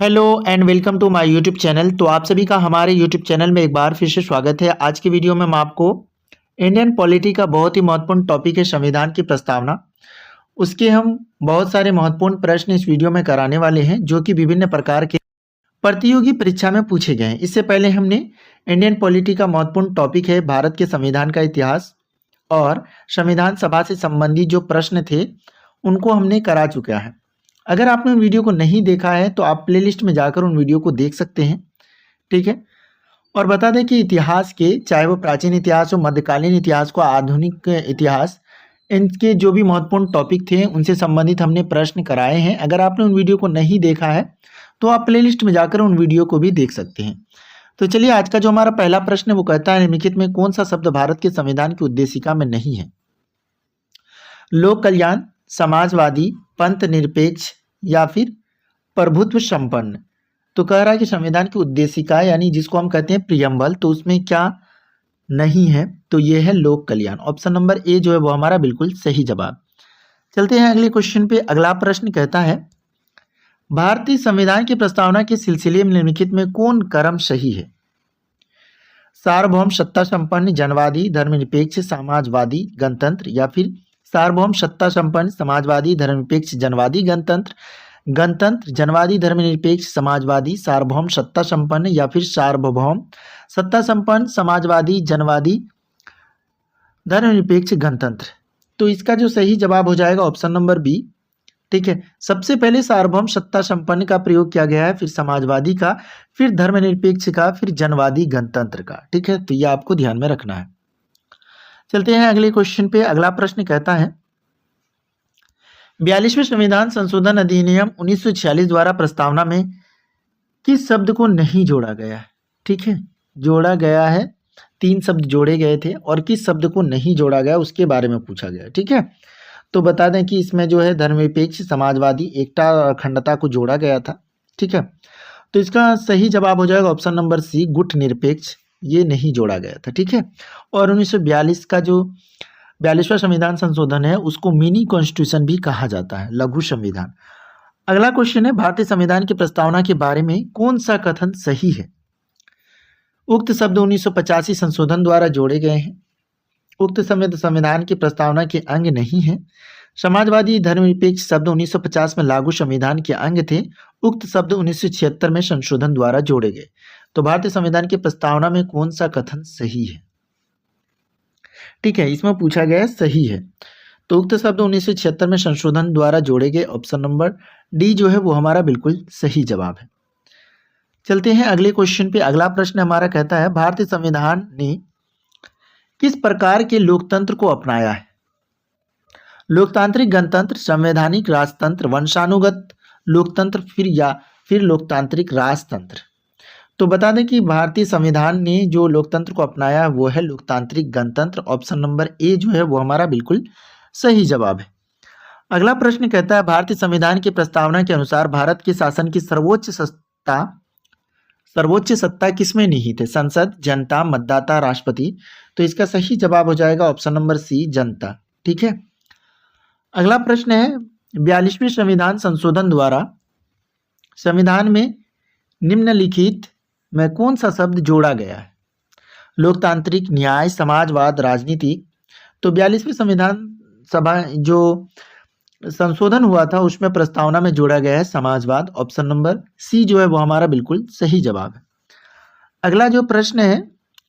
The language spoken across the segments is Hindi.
Hello and welcome to my YouTube channel. तो आप सभी का हमारे यूट्यूब चैनल में एक बार फिर से स्वागत है। आज की वीडियो में मैं आपको इंडियन पॉलिटी का बहुत ही महत्वपूर्ण टॉपिक है संविधान की प्रस्तावना। उसके हम बहुत सारे महत्वपूर्ण प्रश्न इस वीडियो में कराने वाले हैं जो कि विभिन्न प्रकार के प्रतियोगी परीक्षा में पूछे गए हैं। इससे पहले हमने इंडियन पॉलिटी का महत्वपूर्ण टॉपिक है भारत के संविधान का इतिहास और संविधान सभा से संबंधित जो प्रश्न थे उनको हमने करा चुका है। अगर आपने उन वीडियो को नहीं देखा है तो आप प्लेलिस्ट में जाकर उन वीडियो को देख सकते हैं, ठीक है। और बता दें कि इतिहास के, चाहे वो प्राचीन इतिहास हो, मध्यकालीन इतिहास को, आधुनिक इतिहास, इनके जो भी महत्वपूर्ण टॉपिक थे उनसे संबंधित हमने प्रश्न कराए हैं। अगर आपने उन वीडियो को नहीं देखा है तो आप प्लेलिस्ट में जाकर उन वीडियो को भी देख सकते हैं। तो चलिए, आज का जो हमारा पहला प्रश्न है वो कहता है निम्नलिखित में कौन सा शब्द भारत के संविधान की उद्देशिका में नहीं है? लोक कल्याण, समाजवादी, पंथ निरपेक्ष या फिर प्रभुत्व संपन्न। तो कह रहा है कि संविधान की उद्देशिका यानी जिसको हम कहते हैं प्रियम्बल, तो उसमें क्या नहीं है? तो ये है लोक कल्याण। ऑप्शन नंबर ए जो है वो हमारा बिल्कुल सही जवाब। चलते हैं अगले क्वेश्चन पे। अगला प्रश्न कहता है भारतीय संविधान की प्रस्तावना के सिलसिले में निम्नलिखित में कौन क्रम सही है? सार्वभौम, सत्ता संपन्न, जनवादी, धर्मनिरपेक्ष, समाजवादी, गणतंत्र या फिर सार्वभौम, सत्ता संपन्न, समाजवादी, धर्मनिरपेक्ष, जनवादी, गणतंत्र, गणतंत्र, जनवादी, धर्मनिरपेक्ष, समाजवादी, सार्वभौम, सत्ता संपन्न या फिर सार्वभौम, सत्ता संपन्न, समाजवादी, जनवादी, धर्मनिरपेक्ष, गणतंत्र। तो इसका जो सही जवाब हो जाएगा ऑप्शन नंबर बी, ठीक है। सबसे पहले सार्वभौम सत्ता संपन्न का प्रयोग किया गया है, फिर समाजवादी का, फिर धर्मनिरपेक्ष का, फिर जनवादी, गणतंत्र का, ठीक है। तो ये आपको ध्यान में रखना है। चलते हैं अगले क्वेश्चन पे। अगला प्रश्न कहता है 42वें संविधान संशोधन अधिनियम 1946 द्वारा प्रस्तावना में किस शब्द को नहीं जोड़ा गया है? ठीक है, जोड़ा गया है, 3 शब्द जोड़े गए थे और किस शब्द को नहीं जोड़ा गया उसके बारे में पूछा गया, ठीक है। तो बता दें कि इसमें जो है धर्मनिरपेक्ष, समाजवादी, एकता और अखंडता को जोड़ा गया था, ठीक है। तो इसका सही जवाब हो जाएगा ऑप्शन नंबर सी, गुट निरपेक्ष, ये नहीं जोड़ा गया था, ठीक है। और 1942 का जो 42वां संविधान संशोधन है उसको मिनी कॉन्स्टिट्यूशन भी कहा जाता है, लघु संविधान। अगला क्वेश्चन है भारतीय संविधान की प्रस्तावना के बारे में कौन सा कथन सही है? उक्त शब्द 1985 संशोधन द्वारा जोड़े गए हैं, उक्त संविधान की प्रस्तावना के अंग नहीं है, समाजवादी, धर्मनिरपेक्ष शब्द 1950 में लागू संविधान के अंग थे, उक्त शब्द 1976 में संशोधन द्वारा जोड़े गए। तो भारतीय संविधान की प्रस्तावना में कौन सा कथन सही है? ठीक है, इसमें पूछा गया सही है, तो उक्त शब्द 1976 में संशोधन द्वारा जोड़े गए। ऑप्शन नंबर डी जो है वो हमारा बिल्कुल सही जवाब है। चलते हैं अगले क्वेश्चन पे। अगला प्रश्न हमारा कहता है भारतीय संविधान ने किस प्रकार के लोकतंत्र को अपनाया है? लोकतांत्रिक गणतंत्र, संवैधानिक राजतंत्र, वंशानुगत लोकतंत्र, फिर लोकतांत्रिक राजतंत्र। तो बता दें कि भारतीय संविधान ने जो लोकतंत्र को अपनाया वो है लोकतांत्रिक गणतंत्र। ऑप्शन नंबर ए जो है वो हमारा बिल्कुल सही जवाब है। अगला प्रश्न कहता है भारतीय संविधान की प्रस्तावना के अनुसार भारत के शासन की सर्वोच्च सत्ता किसमें निहित है? संसद, जनता, मतदाता, राष्ट्रपति। तो इसका सही जवाब हो जाएगा ऑप्शन नंबर सी, जनता, ठीक है। अगला प्रश्न है 42वें संविधान संशोधन द्वारा संविधान में निम्नलिखित में कौन सा शब्द जोड़ा गया है? लोकतांत्रिक, न्याय, समाजवाद, राजनीतिक। तो 42वें संविधान सभा जो संशोधन हुआ था उसमें प्रस्तावना में जोड़ा गया है समाजवाद। ऑप्शन नंबर सी जो है वो हमारा बिल्कुल सही जवाब है। अगला जो प्रश्न है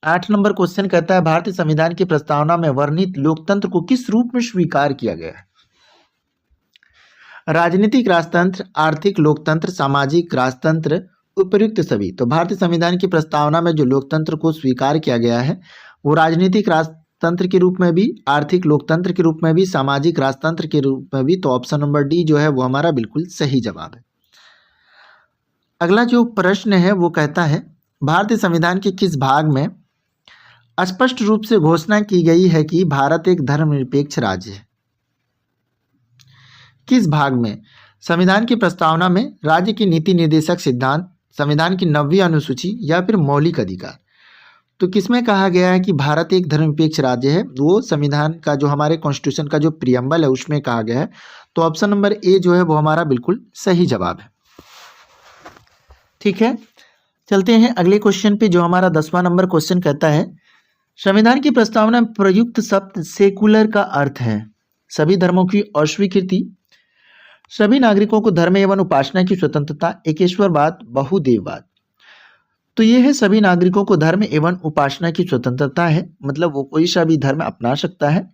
8 नंबर क्वेश्चन कहता है भारतीय संविधान की प्रस्तावना में वर्णित लोकतंत्र को किस रूप में स्वीकार किया गया है? राजनीतिक राजतंत्र, आर्थिक लोकतंत्र, सामाजिक राजतंत्र, उपयुक्त सभी। तो भारतीय संविधान की प्रस्तावना में जो लोकतंत्र को स्वीकार किया गया है वो राजनीतिक राजतंत्र के रूप में भी, आर्थिक लोकतंत्र के रूप में भी, सामाजिक राजतंत्र के रूप में भी। तो ऑप्शन नंबर डी जो है वो हमारा बिल्कुल सही जवाब है। अगला जो प्रश्न है वो कहता है भारतीय संविधान के किस भाग में स्पष्ट रूप से घोषणा की गई है कि भारत एक धर्मनिरपेक्ष राज्य है? किस भाग में? संविधान की प्रस्तावना में, राज्य की नीति निर्देशक सिद्धांत, संविधान की 9वीं अनुसूची या फिर मौलिक अधिकार। तो किसमें कहा गया है कि भारत एक धर्मनिरपेक्ष राज्य है? वो संविधान का जो हमारे कॉन्स्टिट्यूशन का जो प्रियम्बल है उसमें कहा गया है। तो ऑप्शन नंबर ए जो है वो हमारा बिल्कुल सही जवाब है। ठीक है, चलते हैं अगले क्वेश्चन पे, जो हमारा 10वां नंबर क्वेश्चन कहता है संविधान की प्रस्तावना में प्रयुक्त शब्द सेकुलर का अर्थ है सभी धर्मों की अस्वीकृति, सभी नागरिकों को धर्म एवं उपासना की स्वतंत्रता, एकेश्वरवाद, बहुदेववाद। तो ये है सभी नागरिकों को धर्म एवं उपासना की स्वतंत्रता है, मतलब वो कोई सा भी धर्म अपना सकता है,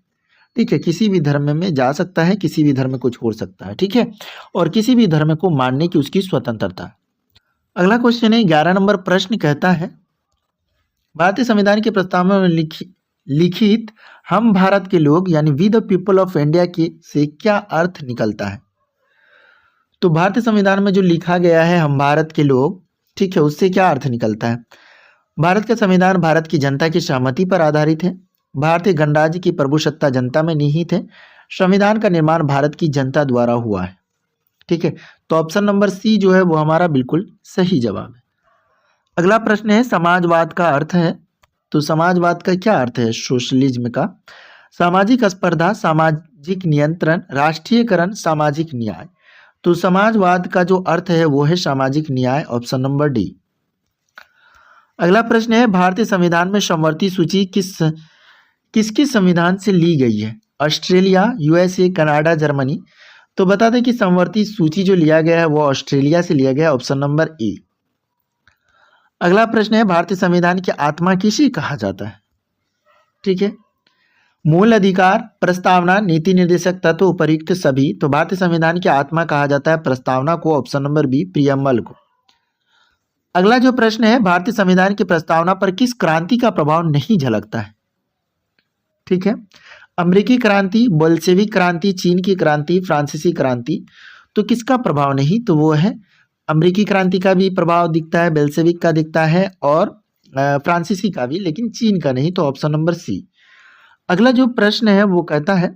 ठीक है, किसी भी धर्म में जा सकता है, किसी भी धर्म को छोड़ सकता है, ठीक है, और किसी भी धर्म को मानने की उसकी स्वतंत्रता। अगला क्वेश्चन है 11 नंबर प्रश्न कहता है भारतीय संविधान की प्रस्तावना में लिखित हम भारत के लोग यानी we the people of India के से क्या अर्थ निकलता है। तो भारतीय संविधान में जो लिखा गया है हम भारत के लोग, ठीक है, उससे क्या अर्थ निकलता है। भारत का संविधान भारत की जनता की सहमति पर आधारित है, भारतीय गणराज्य की प्रभुसत्ता जनता में निहित है, संविधान का निर्माण भारत की जनता द्वारा हुआ है, ठीक है। तो ऑप्शन नंबर सी जो है वो हमारा बिल्कुल सही जवाब है। अगला प्रश्न है समाजवाद का अर्थ है। तो समाजवाद का क्या अर्थ है। सोशलिज्म का सामाजिक स्पर्धा, सामाजिक नियंत्रण, राष्ट्रीयकरण, सामाजिक न्याय। तो समाजवाद का जो अर्थ है वो है सामाजिक न्याय, ऑप्शन नंबर डी। अगला प्रश्न है भारतीय संविधान में समवर्ती सूची किसके संविधान से ली गई है। Australia, USA, Canada, Germany. तो बता दें कि समवर्ती सूची जो लिया गया है वो ऑस्ट्रेलिया से लिया गया, ऑप्शन नंबर ए। अगला प्रश्न है भारतीय संविधान की आत्मा किसे कहा जाता है। ठीक है, मूल अधिकार, प्रस्तावना, नीति निर्देशक तत्व, उपयुक्त सभी। तो भारतीय संविधान की आत्मा कहा जाता है प्रस्तावना को, ऑप्शन नंबर बी, प्रियम्बल को। अगला जो प्रश्न है भारतीय संविधान की प्रस्तावना पर किस क्रांति का प्रभाव नहीं झलकता है। ठीक है, अमेरिकी क्रांति, बोल्शेविक क्रांति, चीन की क्रांति, फ्रांसीसी क्रांति। तो किसका प्रभाव नहीं, तो वो है अमेरिकी क्रांति का भी प्रभाव दिखता है, बोल्शेविक का दिखता है और फ्रांसीसी का भी, लेकिन चीन का नहीं। तो ऑप्शन नंबर सी। अगला जो प्रश्न है वो कहता है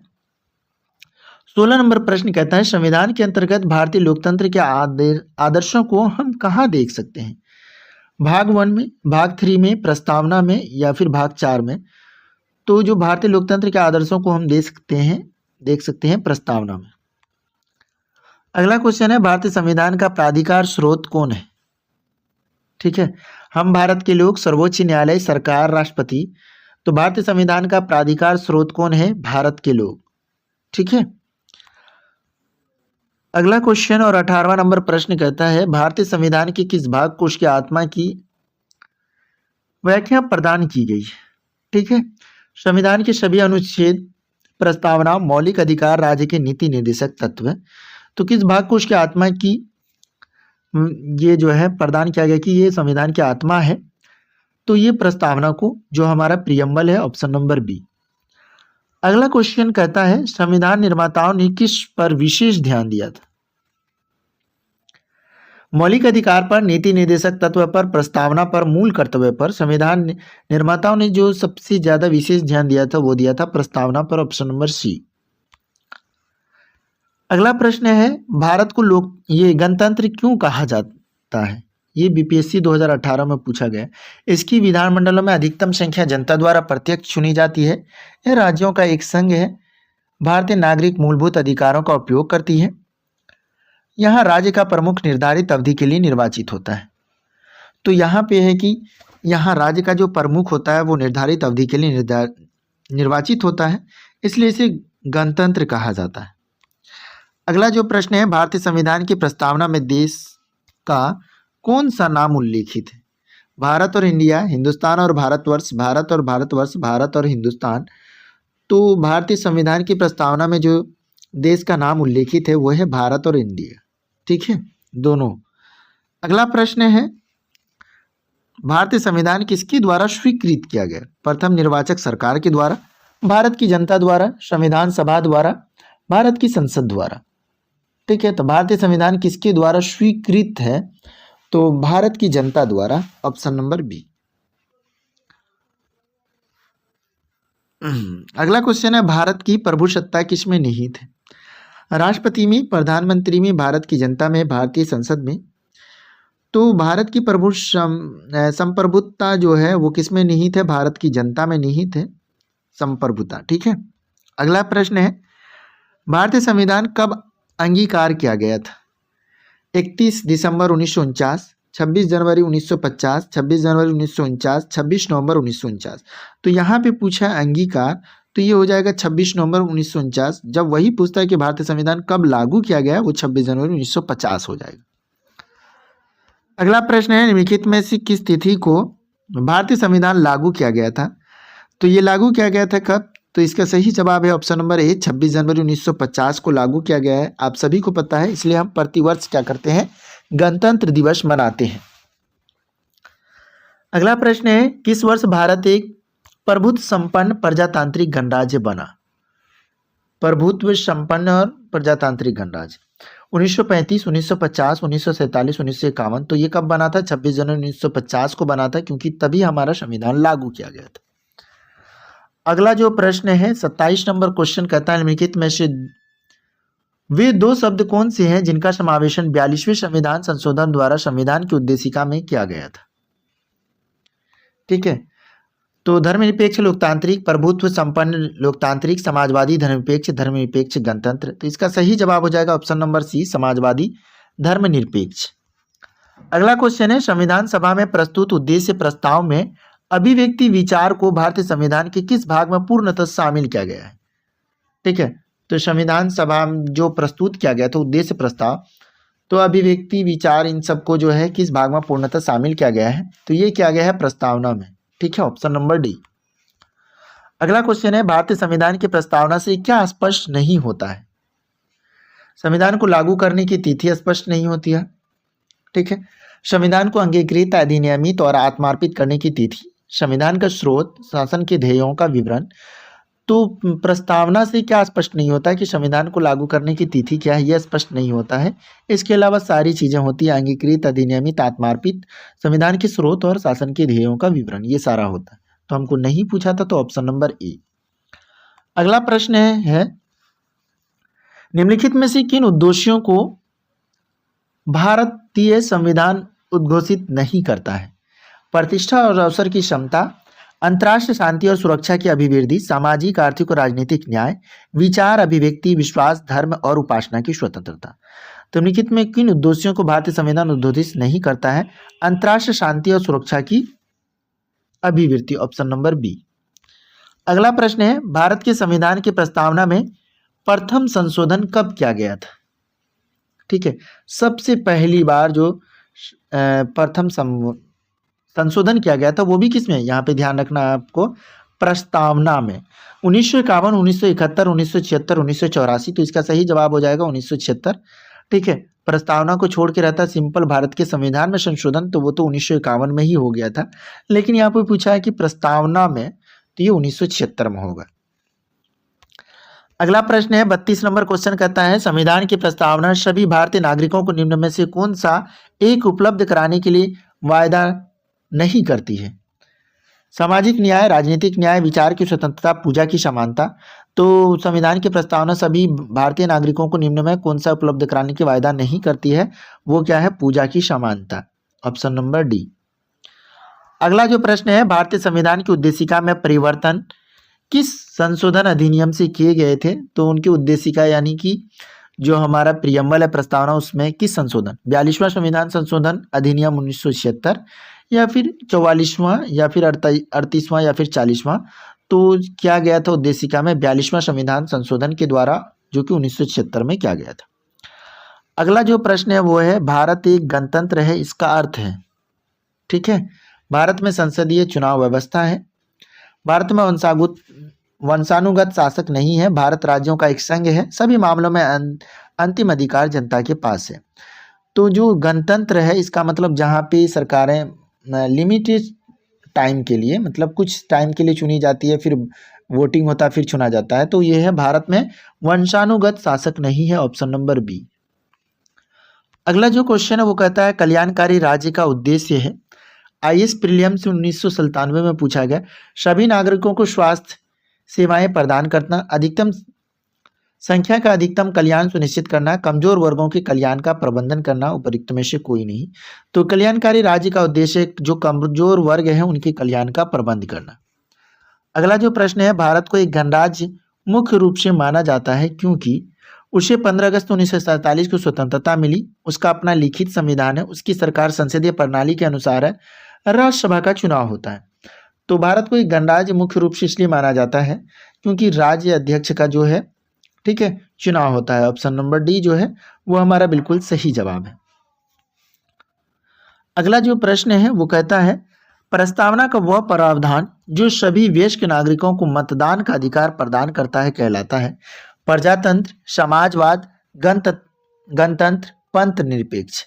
16 नंबर प्रश्न कहता है संविधान के अंतर्गत भारतीय लोकतंत्र के आदर्शों को हम कहाँ देख सकते हैं। भाग 1 में, भाग 3 में, प्रस्तावना में या फिर भाग 4 में। तो जो भारतीय लोकतंत्र के आदर्शों को हम देख सकते हैं प्रस्तावना में। अगला क्वेश्चन है भारतीय संविधान का प्राधिकार स्रोत कौन है। ठीक है, हम भारत के लोग, सर्वोच्च न्यायालय, सरकार, राष्ट्रपति। तो भारतीय संविधान का प्राधिकार स्रोत कौन है, भारत के लोग। ठीक है, अगला क्वेश्चन और 18वां नंबर प्रश्न कहता है भारतीय संविधान के किस भाग को उसकी आत्मा की व्याख्या प्रदान की गई। ठीक है, संविधान के सभी अनुच्छेद, प्रस्तावना, मौलिक अधिकार, राज्य के नीति निर्देशक तत्व। तो किस भाग को उसकी आत्मा की ये जो है प्रदान किया गया कि ये संविधान की आत्मा है। तो ये प्रस्तावना को, जो हमारा प्रियम्बल है, ऑप्शन नंबर बी। अगला क्वेश्चन कहता है संविधान निर्माताओं ने किस पर विशेष ध्यान दिया था। मौलिक अधिकार पर, नीति निर्देशक तत्व पर, प्रस्तावना पर, मूल कर्तव्य पर। संविधान निर्माताओं ने जो सबसे ज्यादा विशेष ध्यान दिया था वो दिया था प्रस्तावना पर, ऑप्शन नंबर सी। अगला प्रश्न है भारत को ये गणतंत्र क्यों कहा जाता है। ये बीपीएससी 2018 में पूछा गया। इसकी विधानमंडलों में अधिकतम संख्या जनता द्वारा प्रत्यक्ष चुनी जाती है। यह राज्यों का एक संघ है। भारतीय नागरिक मूलभूत अधिकारों का उपयोग करती है। यहाँ राज्य का प्रमुख निर्धारित अवधि के लिए निर्वाचित होता है। तो यहाँ पे है कि यहाँ राज्य का जो प्रमुख होता है वो निर्धारित अवधि के लिए निर्वाचित होता है, इसलिए इसे गणतंत्र कहा जाता है। अगला जो प्रश्न है भारतीय संविधान की प्रस्तावना में देश का कौन सा नाम उल्लेखित है। भारत और इंडिया, हिंदुस्तान और भारतवर्ष, भारत और भारतवर्ष, भारत और हिंदुस्तान। तो भारतीय संविधान की प्रस्तावना में जो देश का नाम उल्लेखित है वो है भारत और इंडिया। ठीक है, दोनों। अगला प्रश्न है भारतीय संविधान किसके द्वारा स्वीकृत किया गया। प्रथम निर्वाचक सरकार के द्वारा, भारत की जनता द्वारा, संविधान सभा द्वारा, भारत की संसद द्वारा। ठीक है, तो भारतीय संविधान किसके द्वारा स्वीकृत है, तो भारत की जनता द्वारा, ऑप्शन नंबर बी। अगला क्वेश्चन है भारत की प्रभुसत्ता किसमें निहित है। राष्ट्रपति में, प्रधानमंत्री में, भारत की जनता में, भारतीय संसद में। तो भारत की संप्रभुता जो है वो किसमें निहित है, भारत की जनता में निहित है संप्रभुता। ठीक है, अगला प्रश्न है भारतीय संविधान कब अंगीकार किया गया था। 31 दिसंबर 1949, 26 जनवरी 1950, 26 जनवरी 1949, 26 नवंबर 1949। तो यहाँ पे पूछा है अंगीकार, तो ये हो जाएगा 26 नवंबर 1949। जब वही पूछता है कि भारतीय संविधान कब लागू किया गया है, वो 26 जनवरी 1950 हो जाएगा। अगला प्रश्न है, निम्नलिखित में से किस तिथि को भारतीय संविधान लागू किया गया था? तो ये लागू किया गया था कब? तो इसका सही जवाब है ऑप्शन नंबर ए, 26 जनवरी 1950 को लागू किया गया है। आप सभी को पता है, इसलिए हम प्रतिवर्ष क्या करते हैं, गणतंत्र दिवस मनाते हैं। अगला प्रश्न है, किस वर्ष भारत एक प्रभुत्व संपन्न प्रजातांत्रिक गणराज्य बना? प्रभुत्व संपन्न और प्रजातांत्रिक गणराज्य 1935, 1950, 1947, 1951। तो ये कब बना था? 26 जनवरी 1950 को बना था, क्योंकि तभी हमारा संविधान लागू किया गया था। अगला जो प्रश्न है 27 नंबर क्वेश्चन कहता है, निम्नलिखित में से वे दो शब्द कौन से हैं जिनका समावेशन 42वें संविधान संशोधन द्वारा संविधान की उद्देशिका में किया गया था? ठीक है, तो धर्मनिरपेक्ष लोकतांत्रिक, प्रभुत्व संपन्न लोकतांत्रिक, समाजवादी धर्मनिरपेक्ष, धर्मनिरपेक्ष गणतंत्र। तो इसका सही जवाब हो जाएगा ऑप्शन नंबर सी, समाजवादी धर्मनिरपेक्ष। अगला क्वेश्चन है, संविधान सभा में प्रस्तुत उद्देश्य प्रस्ताव में अभिव्यक्ति विचार को भारतीय संविधान के किस भाग में पूर्णतः शामिल किया गया है? ठीक है, तो संविधान सभा में जो प्रस्तुत किया गया था उद्देश्य प्रस्ताव, तो अभिव्यक्ति विचार इन सबको जो है किस भाग में पूर्णतः शामिल किया गया है? तो ये किया गया है प्रस्तावना में। ठीक है, ऑप्शन नंबर डी। अगला क्वेश्चन है, भारतीय संविधान की प्रस्तावना से क्या स्पष्ट नहीं होता है? संविधान को लागू करने की तिथि स्पष्ट नहीं होती है। ठीक है, संविधान को अंगीकृत, अधिनियमित और आत्मार्पित करने की तिथि, संविधान का स्रोत, शासन के ध्येयों का विवरण। तो प्रस्तावना से क्या स्पष्ट नहीं होता है कि संविधान को लागू करने की तिथि क्या है, यह स्पष्ट नहीं होता है। इसके अलावा सारी चीजें होती है, अंगीकृत, अधिनियमित, आत्मार्पित, संविधान के स्रोत और शासन के ध्येयों का विवरण, ये सारा होता है। तो हमको नहीं पूछा था, तो ऑप्शन नंबर ए। अगला प्रश्न है निम्नलिखित में से किन उद्देश्यों को भारतीय संविधान उद्घोषित नहीं करता है? प्रतिष्ठा और अवसर की क्षमता, अंतर्राष्ट्रीय शांति और सुरक्षा की अभिवृद्धि, सामाजिक, आर्थिक और राजनीतिक न्याय, विचार, अभिव्यक्ति, विश्वास, धर्म और उपासना की स्वतंत्रता। तो निम्नलिखित में किन उद्देश्यों को भारतीय संविधान उद्घोषित नहीं करता है? अंतर्राष्ट्रीय शांति और सुरक्षा की अभिवृद्धि, ऑप्शन नंबर बी। अगला प्रश्न है, भारत के संविधान की प्रस्तावना में प्रथम संशोधन कब किया गया था? ठीक है, सबसे पहली बार जो प्रथम संशोधन किया गया था वो भी किसमें, यहाँ पे ध्यान रखना है आपको, प्रस्तावना में 1951, 1971, 1976, 1984। तो इसका सही जवाब हो जाएगा 1976। ठीक है, प्रस्तावना को छोड़ के रहता सिंपल भारत के संविधान में संशोधन, तो वो तो 1951 में ही हो गया था, लेकिन यहाँ पे पूछा है कि प्रस्तावना में, तो ये 1976 में होगा। अगला प्रश्न है 32 नंबर क्वेश्चन कहता है, संविधान की प्रस्तावना सभी भारतीय नागरिकों को निम्न में से कौन सा एक उपलब्ध कराने के लिए वायदा नहीं करती है? सामाजिक न्याय, राजनीतिक न्याय, विचार की स्वतंत्रता, पूजा की समानता। तो संविधान की प्रस्तावना सभी भारतीय नागरिकों को निम्न में कौन सा उपलब्ध कराने की वायदा नहीं करती है? वो क्या है? पूजा की समानता, ऑप्शन नंबर डी। अगला जो प्रश्न है, भारतीय संविधान की उद्देशिका में परिवर्तन किस संशोधन अधिनियम से किए गए थे? तो उनकी उद्देशिका यानी कि जो हमारा प्रियम्बल है प्रस्तावना, उसमें किस संशोधन, 42वां संविधान संशोधन अधिनियम 1976, या फिर 44वां, या फिर 38वां, या फिर 40वां। तो क्या गया था उद्देशिका में 42वां संविधान संशोधन के द्वारा, जो कि 1976 में किया गया था। अगला जो प्रश्न है वो है, भारत एक गणतंत्र है, इसका अर्थ है? ठीक है, भारत में संसदीय चुनाव व्यवस्था है, भारत में वंशानुगत शासक नहीं है, भारत राज्यों का एक संघ है, सभी मामलों में अंतिम अधिकार जनता के पास है। तो जो गणतंत्र है इसका मतलब जहाँ पे सरकारें लिमिटेड टाइम के लिए, मतलब कुछ टाइम के लिए चुनी जाती है, फिर वोटिंग होता है, फिर चुना जाता है, तो ये है भारत में वंशानुगत शासक नहीं है, ऑप्शन नंबर बी। अगला जो क्वेश्चन है वो कहता है, कल्याणकारी राज्य का उद्देश्य है। आईएएस प्रीलिम्स 1997 में पूछा गया, सभी नागरिकों को स्वास्थ्य सेवाएं प्रदान करना, अधिकतम संख्या का अधिकतम कल्याण सुनिश्चित करना, कमजोर वर्गों के कल्याण का प्रबंधन करना, उपयुक्त में से कोई नहीं। तो कल्याणकारी राज्य का उद्देश्य जो कमजोर वर्ग है उनके कल्याण का प्रबंध करना। अगला जो प्रश्न है, भारत को एक गणराज्य मुख्य रूप से माना जाता है क्योंकि उसे 15 अगस्त 1947 को स्वतंत्रता मिली, उसका अपना लिखित संविधान है, उसकी सरकार संसदीय प्रणाली के अनुसार है, राज्यसभा का चुनाव होता है। तो भारत को एक गणराज्य मुख्य रूप से इसलिए माना जाता है क्योंकि राज्य अध्यक्ष का जो है, ठीक है, चुनाव होता है। ऑप्शन नंबर डी जो है वो हमारा बिल्कुल सही जवाब है। अगला जो प्रश्न है वो कहता है प्रस्तावना का वह प्रावधान जो सभी वयस्क नागरिकों को मतदान का अधिकार प्रदान करता है कहलाता है प्रजातंत्र, समाजवाद, गणतंत्र, पंथ निरपेक्ष।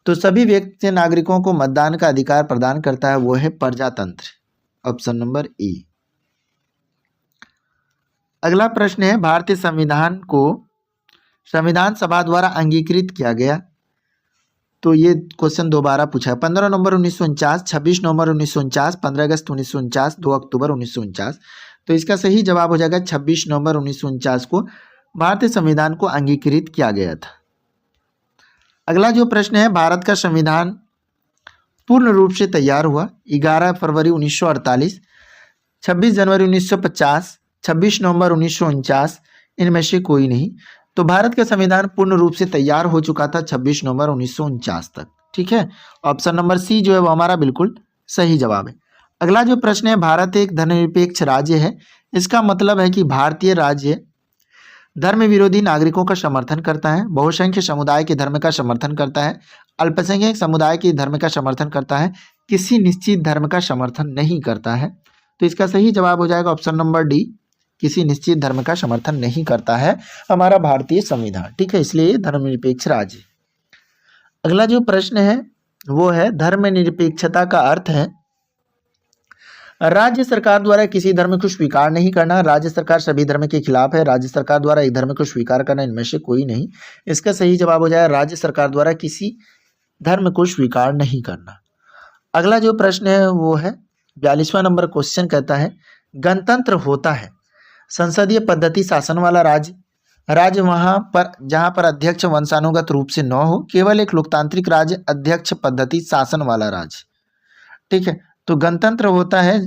तो सभी व्यक्ति नागरिकों को मतदान का अधिकार प्रदान करता है वो है प्रजातंत्र। Option number A. अगला प्रश्न है भारतीय संविधान को संविधान सभा द्वारा अंगीकृत किया गया। तो ये क्वेश्चन दोबारा पूछा है। 15 नवंबर 1949, 26 नवंबर 1949, 15 अगस्त 1949, 2 अक्टूबर 1949। तो इसका सही जवाब हो जाएगा 26 नवंबर 1949 को भारतीय संविधान को अंगीकृत किया गया था। अगला जो प्रश्न है भारत का संविधान पूर्ण रूप से तैयार हुआ 11 फरवरी 1948, 26 जनवरी 1950, 26 नवंबर 1949, इनमें से कोई नहीं। तो भारत का संविधान पूर्ण रूप से तैयार हो चुका था 26 नवंबर 1949 तक। ठीक है, ऑप्शन नंबर सी जो है वो हमारा बिल्कुल सही जवाब है। अगला जो प्रश्न है भारत एक धर्मनिरपेक्ष राज्य है, इसका मतलब है कि भारतीय राज्य धर्म विरोधी नागरिकों का समर्थन करता है, बहुसंख्य समुदाय के धर्म का समर्थन करता है, अल्पसंख्यक समुदाय के धर्म का समर्थन करता है, किसी निश्चित धर्म का समर्थन नहीं करता है। तो इसका सही जवाब हो जाएगा ऑप्शन नंबर डी, किसी निश्चित धर्म का समर्थन नहीं करता है हमारा भारतीय संविधान। ठीक है, इसलिए धर्मनिरपेक्ष राज्य। अगला जो प्रश्न है वो है धर्मनिरपेक्षता का अर्थ है राज्य सरकार द्वारा किसी धर्म को स्वीकार नहीं करना, राज्य सरकार सभी धर्म के खिलाफ है, राज्य सरकार द्वारा एक धर्म को स्वीकार करना, इनमें से कोई नहीं। इसका सही जवाब हो जाएगा राज्य सरकार द्वारा किसी धर्म को स्वीकार नहीं करना। अगला जो प्रश्न है वो है 42वां नंबर क्वेश्चन कहता है गणतंत्र होता है संसदीय पद्धति शासन वाला राज्य, राज्य वहां पर जहां पर अध्यक्ष वंशानुगत रूप से न हो, केवल एक लोकतांत्रिक राज्य अध्यक्ष पद्धति शासन वाला राज्य। ठीक है, तो गणतंत्र होता है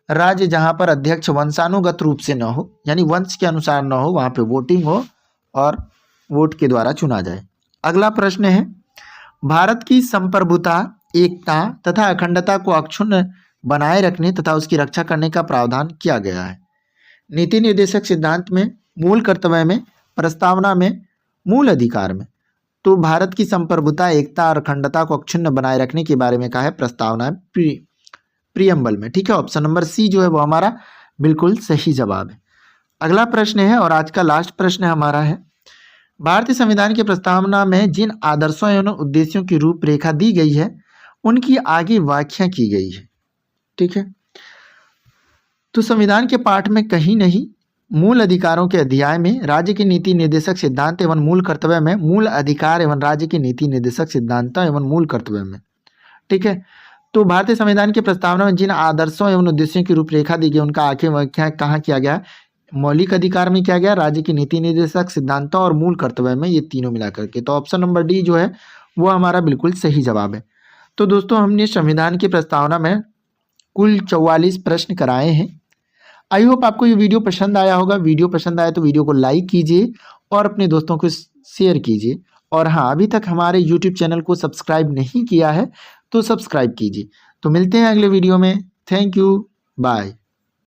राज्य जहां पर अध्यक्ष वंशानुगत रूप से न हो, यानी वंश के अनुसार न हो, वहां पे वोटिंग हो और वोट के द्वारा चुना जाए। अगला प्रश्न है भारत की संप्रभुता, एकता तथा अखंडता को अक्षुण्ण बनाए रखने तथा उसकी रक्षा करने का प्रावधान किया गया है नीति निर्देशक सिद्धांत में, मूल कर्तव्य में, प्रस्तावना में, मूल अधिकार में। तो भारत की संप्रभुता, एकता और अखंडता को अक्षुण्ण बनाए रखने के बारे में कहा है प्रस्तावना प्रियम्बल में। ठीक है, ऑप्शन नंबर सी जो है वो हमारा बिल्कुल सही जवाब है। अगला प्रश्न है और आज का लास्ट प्रश्न हमारा है भारतीय संविधान की प्रस्तावना में जिन आदर्शों एवं उद्देश्यों की रूपरेखा दी गई है उनकी आगे व्याख्या की गई है। ठीक है, तो संविधान के पाठ में कहीं नहीं, मूल अधिकारों के अध्याय में, राज्य की नीति निर्देशक सिद्धांत एवं मूल कर्तव्य में, मूल अधिकार एवं राज्य की नीति निर्देशक सिद्धांत एवं मूल कर्तव्य में। ठीक है, तो भारतीय संविधान की प्रस्तावना में जिन आदर्शों एवं उद्देश्यों की रूपरेखा दी गई उनका आगे व्याख्या कहाँ किया गया? मौलिक अधिकार में किया गया, राज्य की नीति निर्देशक सिद्धांतों और मूल कर्तव्य में, ये तीनों मिलाकर के। तो ऑप्शन नंबर डी जो है वो हमारा बिल्कुल सही जवाब है। तो दोस्तों हमने संविधान की प्रस्तावना में कुल 44 प्रश्न कराए हैं। आई होप आपको ये वीडियो पसंद आया होगा। वीडियो पसंद आया तो वीडियो को लाइक कीजिए और अपने दोस्तों को शेयर कीजिए। और हाँ, अभी तक हमारे यूट्यूब चैनल को सब्सक्राइब नहीं किया है तो सब्सक्राइब कीजिए। तो मिलते हैं अगले वीडियो में। Thank you, bye.